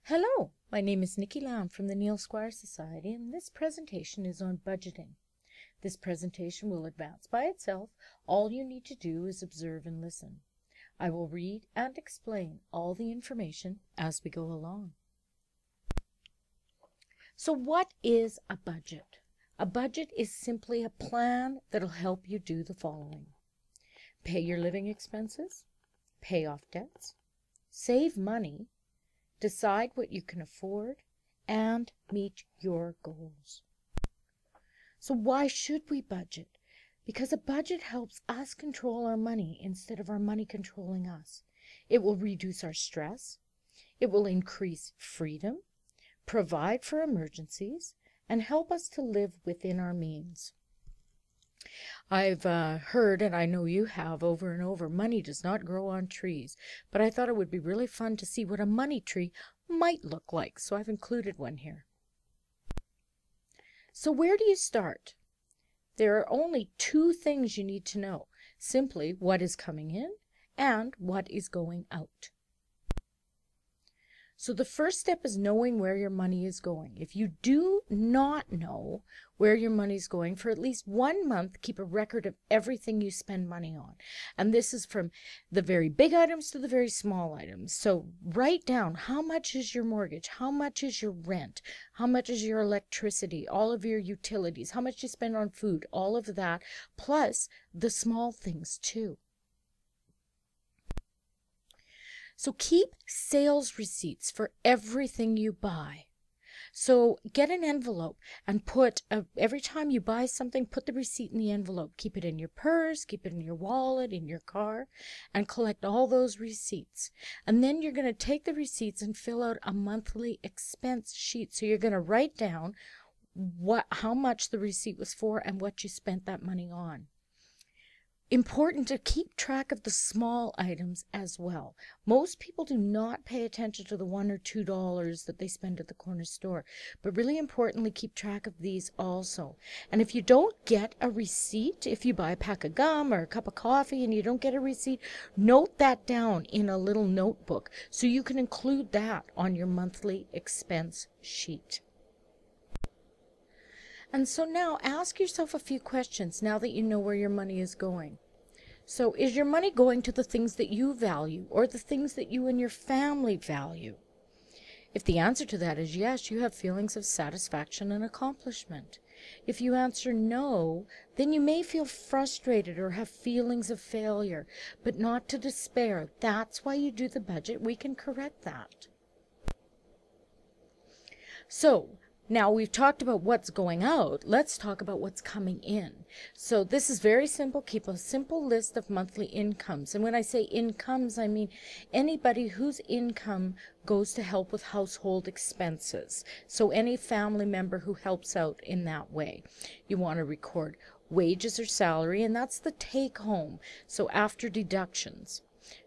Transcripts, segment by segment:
Hello, my name is Nikki Lamb from the Neil Squire Society, and this presentation is on budgeting. This presentation will advance by itself. All you need to do is observe and listen. I will read and explain all the information as we go along. So what is a budget? A budget is simply a plan that'll help you do the following. Pay your living expenses, pay off debts, save money, decide what you can afford, and meet your goals. So why should we budget? Because a budget helps us control our money instead of our money controlling us. It will reduce our stress. It will increase freedom, provide for emergencies, and help us to live within our means. I've heard, and I know you have over and over, money does not grow on trees, but I thought it would be really fun to see what a money tree might look like, so I've included one here. So where do you start? There are only two things you need to know, simply what is coming in and what is going out. So the first step is knowing where your money is going. If you do not know where your money is going, for at least 1 month, keep a record of everything you spend money on. And this is from the very big items to the very small items. So write down how much is your mortgage, how much is your rent, how much is your electricity, all of your utilities, how much you spend on food, all of that, plus the small things too. So keep sales receipts for everything you buy. So get an envelope and put, every time you buy something, put the receipt in the envelope. Keep it in your purse, keep it in your wallet, in your car, and collect all those receipts. And then you're going to take the receipts and fill out a monthly expense sheet. So you're going to write down how much the receipt was for and what you spent that money on. Important to keep track of the small items as well. Most people do not pay attention to the $1 or $2 that they spend at the corner store, but really importantly, keep track of these also. And if you don't get a receipt, if you buy a pack of gum or a cup of coffee and you don't get a receipt, note that down in a little notebook so you can include that on your monthly expense sheet. And so now ask yourself a few questions now that you know where your money is going. So is your money going to the things that you value or the things that you and your family value? If the answer to that is yes, you have feelings of satisfaction and accomplishment. If you answer no, then you may feel frustrated or have feelings of failure, but not to despair. That's why you do the budget. We can correct that. So, now we've talked about what's going out, let's talk about what's coming in. So this is very simple. Keep a simple list of monthly incomes. And when I say incomes, I mean anybody whose income goes to help with household expenses. So any family member who helps out in that way. You want to record wages or salary, and that's the take home. So after deductions,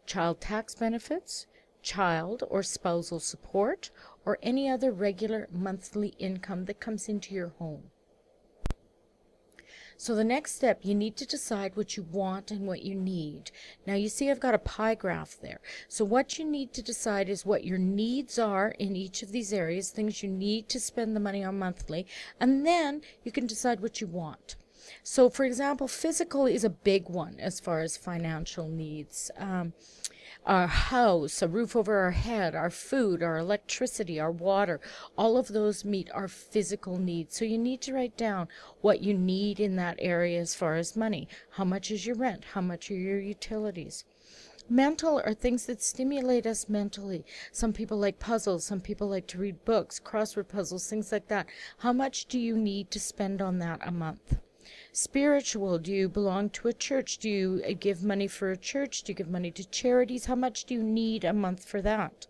child tax benefits, child or spousal support, or any other regular monthly income that comes into your home. So the next step, you need to decide what you want and what you need. Now you see I've got a pie graph there. So what you need to decide is what your needs are in each of these areas, things you need to spend the money on monthly, and then you can decide what you want. So for example, physical is a big one as far as financial needs. Our house, a roof over our head, our food, our electricity, our water, all of those meet our physical needs. So you need to write down what you need in that area as far as money. How much is your rent? How much are your utilities? Mental are things that stimulate us mentally. Some people like puzzles, some people like to read books, crossword puzzles, things like that. How much do you need to spend on that a month? Spiritual, do you belong to a church? Do you give money for a church? Do you give money to charities? How much do you need a month for that?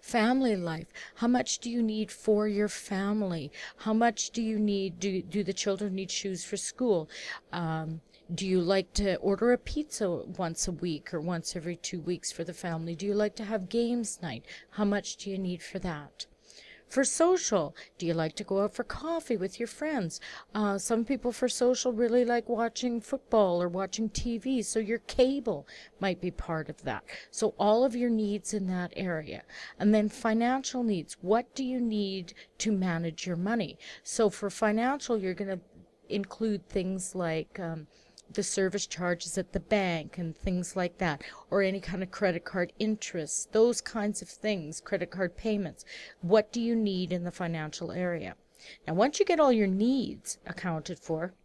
Family life, how much do you need for your family? How much do you need, do the children need shoes for school? Do you like to order a pizza once a week or once every 2 weeks for the family? Do you like to have games night? How much do you need for that? For social, do you like to go out for coffee with your friends? Some people for social really like watching football or watching TV, so your cable might be part of that. So all of your needs in that area. And then financial needs. What do you need to manage your money? So for financial, you're going to include things like the service charges at the bank and things like that, or any kind of credit card interest, those kinds of things, credit card payments. What do you need in the financial area? Now, once you get all your needs accounted for,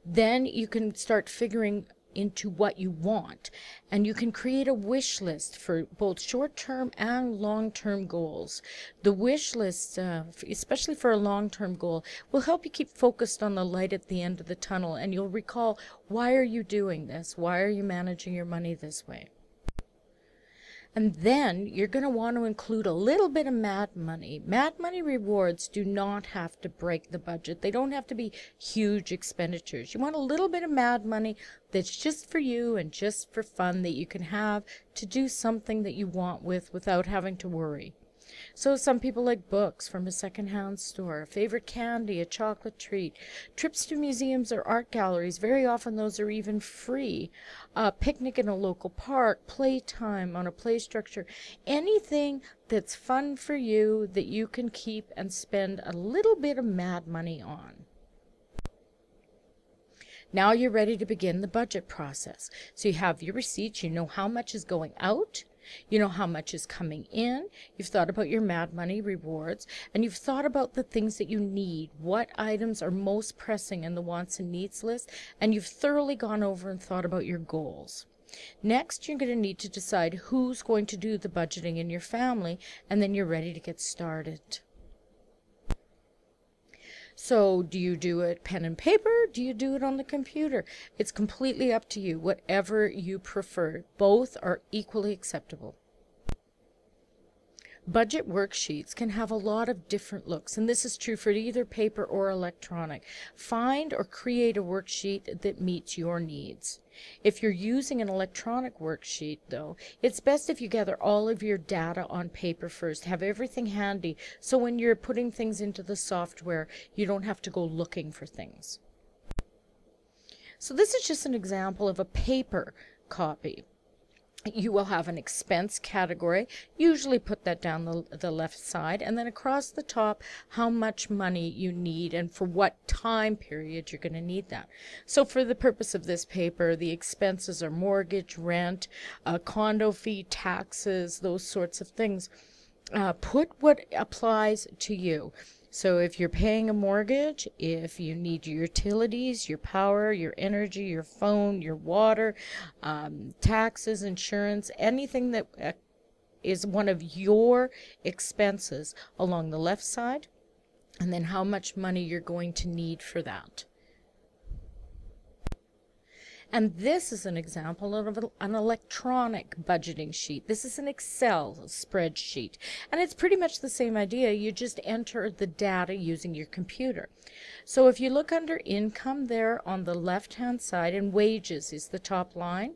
then you can start figuring into what you want, and you can create a wish list for both short-term and long-term goals. The wish list, especially for a long-term goal, will help you keep focused on the light at the end of the tunnel, and you'll recall, why are you doing this? Why are you managing your money this way? And then you're going to want to include a little bit of mad money. Mad money rewards do not have to break the budget. They don't have to be huge expenditures. You want a little bit of mad money that's just for you and just for fun, that you can have to do something that you want without having to worry. So some people like books from a secondhand store, a favorite candy, a chocolate treat, trips to museums or art galleries. Very often those are even free. A picnic in a local park, playtime on a play structure, anything that's fun for you that you can keep and spend a little bit of mad money on. Now you're ready to begin the budget process. So you have your receipts, you know how much is going out, you know how much is coming in, you've thought about your mad money rewards, and you've thought about the things that you need, what items are most pressing in the wants and needs list, and you've thoroughly gone over and thought about your goals. Next, you're going to need to decide who's going to do the budgeting in your family, and then you're ready to get started. So do you do it pen and paper? Do you do it on the computer? It's completely up to you, whatever you prefer. Both are equally acceptable. Budget worksheets can have a lot of different looks, and this is true for either paper or electronic. Find or create a worksheet that meets your needs. If you're using an electronic worksheet, though, it's best if you gather all of your data on paper first. Have everything handy, so when you're putting things into the software, you don't have to go looking for things. So this is just an example of a paper copy. You will have an expense category, usually put that down the left side, and then across the top how much money you need and for what time period you're going to need that. So for the purpose of this paper, the expenses are mortgage, rent, condo fee, taxes, those sorts of things. Put what applies to you. So if you're paying a mortgage, if you need your utilities, your power, your energy, your phone, your water, taxes, insurance, anything that is one of your expenses along the left side, and then how much money you're going to need for that. And this is an example of an electronic budgeting sheet. This is an Excel spreadsheet. And it's pretty much the same idea. You just enter the data using your computer. So if you look under income there on the left-hand side, and wages is the top line.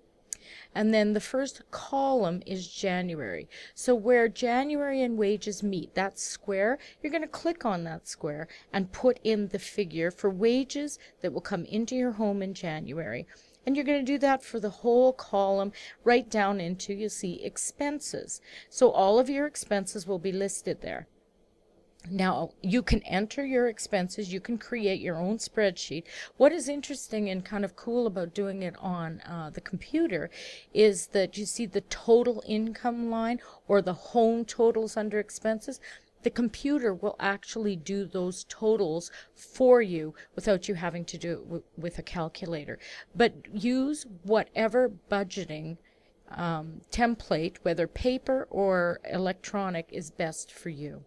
And then the first column is January. So where January and wages meet, that square, you're going to click on that square and put in the figure for wages that will come into your home in January. And you're going to do that for the whole column right down into, you'll see, expenses. So all of your expenses will be listed there. Now, you can enter your expenses, you can create your own spreadsheet. What is interesting and kind of cool about doing it on the computer is that you see the total income line or the home totals under expenses. The computer will actually do those totals for you without you having to do it with a calculator. But use whatever budgeting template, whether paper or electronic, is best for you.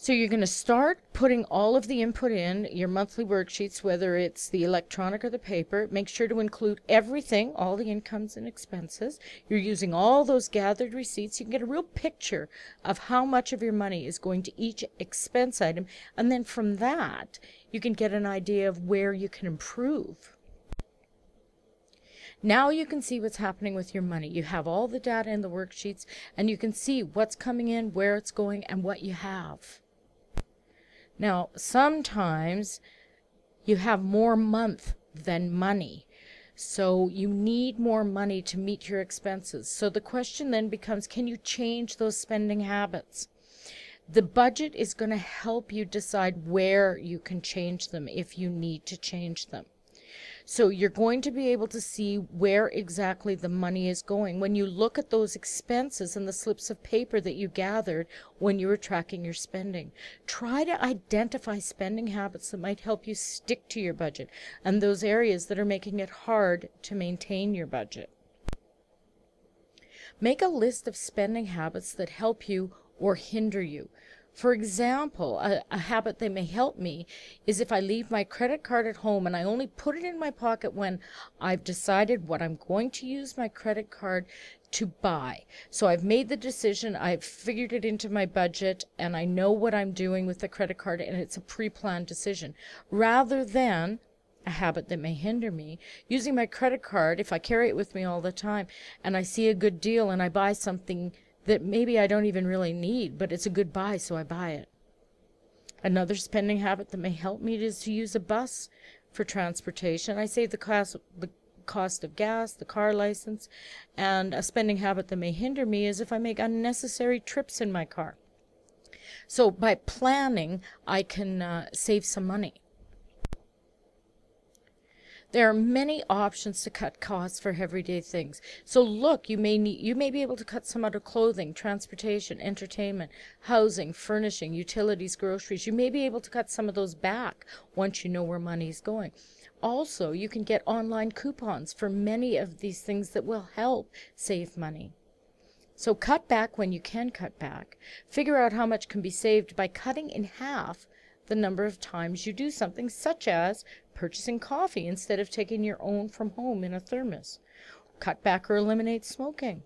So you're going to start putting all of the input in your monthly worksheets, whether it's the electronic or the paper. Make sure to include everything, all the incomes and expenses. You're using all those gathered receipts. You can get a real picture of how much of your money is going to each expense item. And then from that, you can get an idea of where you can improve. Now you can see what's happening with your money. You have all the data in the worksheets, and you can see what's coming in, where it's going, and what you have. Now, sometimes you have more month than money. So you need more money to meet your expenses. So the question then becomes, can you change those spending habits? The budget is going to help you decide where you can change them if you need to change them. So you're going to be able to see where exactly the money is going when you look at those expenses and the slips of paper that you gathered when you were tracking your spending. Try to identify spending habits that might help you stick to your budget and those areas that are making it hard to maintain your budget. Make a list of spending habits that help you or hinder you. For example, a habit that may help me is if I leave my credit card at home and I only put it in my pocket when I've decided what I'm going to use my credit card to buy. So I've made the decision, I've figured it into my budget, and I know what I'm doing with the credit card, and it's a pre-planned decision. Rather than a habit that may hinder me, using my credit card, if I carry it with me all the time, and I see a good deal and I buy something that maybe I don't even really need, but it's a good buy, so I buy it. Another spending habit that may help me is to use a bus for transportation. I save the cost of gas, the car license, and a spending habit that may hinder me is if I make unnecessary trips in my car. So by planning, I can save some money. There are many options to cut costs for everyday things. So look, you may be able to cut some out of clothing, transportation, entertainment, housing, furnishing, utilities, groceries. You may be able to cut some of those back once you know where money is going. Also, you can get online coupons for many of these things that will help save money. So cut back when you can cut back. Figure out how much can be saved by cutting in half the number of times you do something, such as purchasing coffee instead of taking your own from home in a thermos. Cut back or eliminate smoking.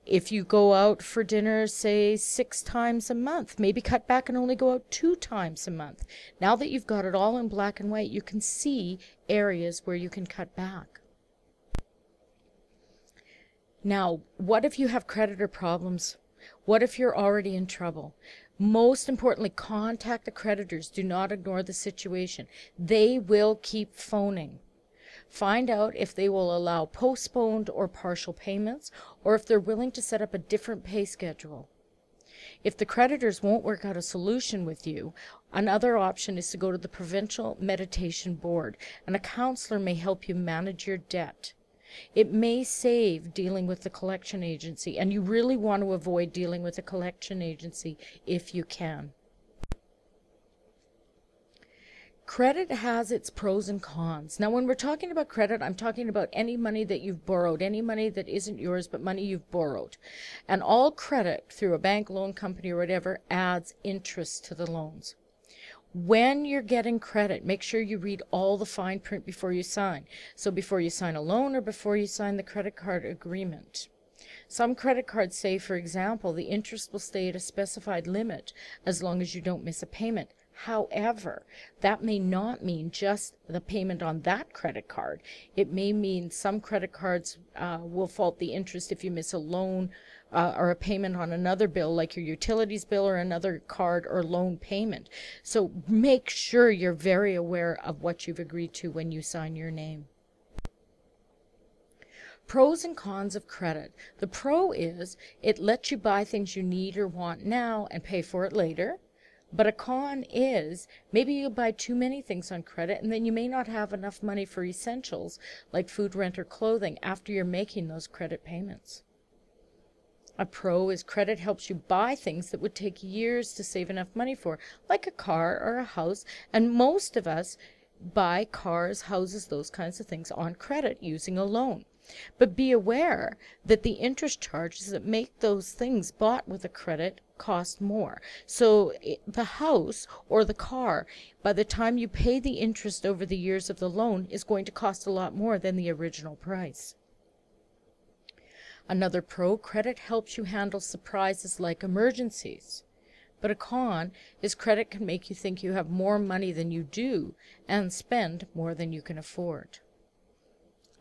If you go out for dinner, say 6 times a month, maybe cut back and only go out 2 times a month. Now that you've got it all in black and white, you can see areas where you can cut back. Now, what if you have creditor problems? What if you're already in trouble? Most importantly, contact the creditors. Do not ignore the situation. They will keep phoning. Find out if they will allow postponed or partial payments, or if they're willing to set up a different pay schedule. If the creditors won't work out a solution with you, another option is to go to the Provincial Mediation Board, and a counselor may help you manage your debt. It may save dealing with the collection agency, and you really want to avoid dealing with a collection agency if you can. Credit has its pros and cons. Now, when we're talking about credit, I'm talking about any money that you've borrowed, any money that isn't yours, but money you've borrowed. And all credit through a bank, loan company, or whatever adds interest to the loans. When you're getting credit, make sure you read all the fine print before you sign. So before you sign a loan or before you sign the credit card agreement. Some credit cards say, for example, the interest will stay at a specified limit as long as you don't miss a payment. However, that may not mean just the payment on that credit card. It may mean some credit cards will fault the interest if you miss a loan or a payment on another bill, like your utilities bill or another card or loan payment. So make sure you're very aware of what you've agreed to when you sign your name. Pros and cons of credit. The pro is it lets you buy things you need or want now and pay for it later. But a con is maybe you buy too many things on credit and then you may not have enough money for essentials like food, rent, or clothing after you're making those credit payments. A pro is credit helps you buy things that would take years to save enough money for, like a car or a house, and most of us buy cars, houses, those kinds of things on credit using a loan. But be aware that the interest charges that make those things bought with a credit cost more. So the house or the car, by the time you pay the interest over the years of the loan, is going to cost a lot more than the original price. Another pro, credit helps you handle surprises like emergencies. But a con is credit can make you think you have more money than you do and spend more than you can afford.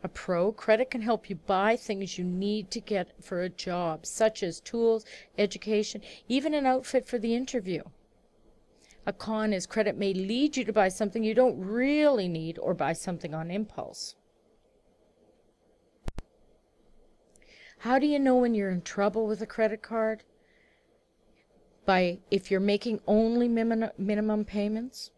A pro, credit can help you buy things you need to get for a job, such as tools, education, even an outfit for the interview. A con is credit may lead you to buy something you don't really need or buy something on impulse. How do you know when you're in trouble with a credit card? If you're making only minimum payments,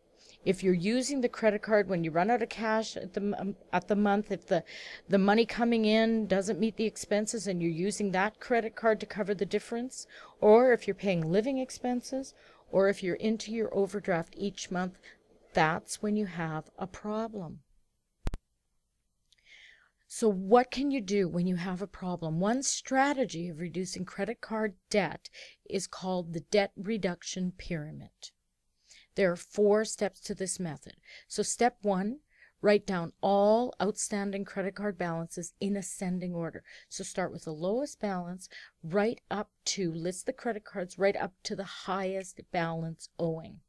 if you're using the credit card when you run out of cash at the month, if the money coming in doesn't meet the expenses and you're using that credit card to cover the difference, or if you're paying living expenses, or if you're into your overdraft each month, that's when you have a problem. So what can you do when you have a problem? One strategy of reducing credit card debt is called the debt reduction pyramid. There are 4 steps to this method. So step 1, write down all outstanding credit card balances in ascending order. So start with the lowest balance, right up to, list the credit cards right up to the highest balance owing.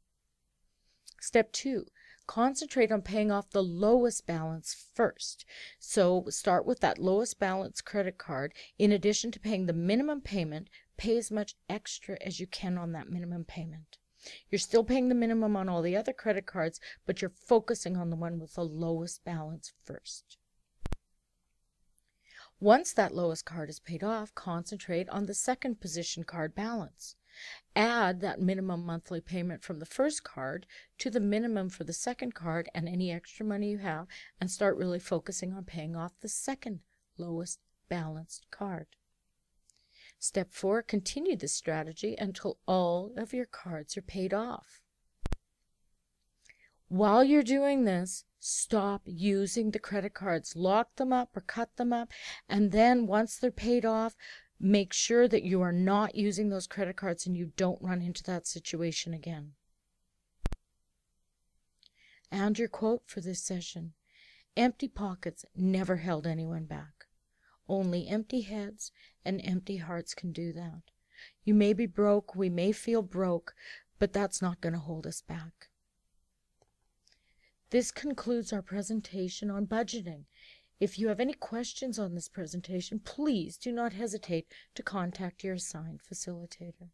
Step 2, concentrate on paying off the lowest balance first. So start with that lowest balance credit card. In addition to paying the minimum payment, pay as much extra as you can on that minimum payment. You're still paying the minimum on all the other credit cards, but you're focusing on the one with the lowest balance first. Once that lowest card is paid off, concentrate on the second position card balance. Add that minimum monthly payment from the first card to the minimum for the second card and any extra money you have, and start really focusing on paying off the second lowest balanced card. Step 4, continue this strategy until all of your cards are paid off. While you're doing this, stop using the credit cards. Lock them up or cut them up, and then once they're paid off, make sure that you are not using those credit cards and you don't run into that situation again. And your quote for this session: empty pockets never held anyone back. Only empty heads and empty hearts can do that. You may be broke, we may feel broke, but that's not going to hold us back. This concludes our presentation on budgeting. If you have any questions on this presentation, please do not hesitate to contact your assigned facilitator.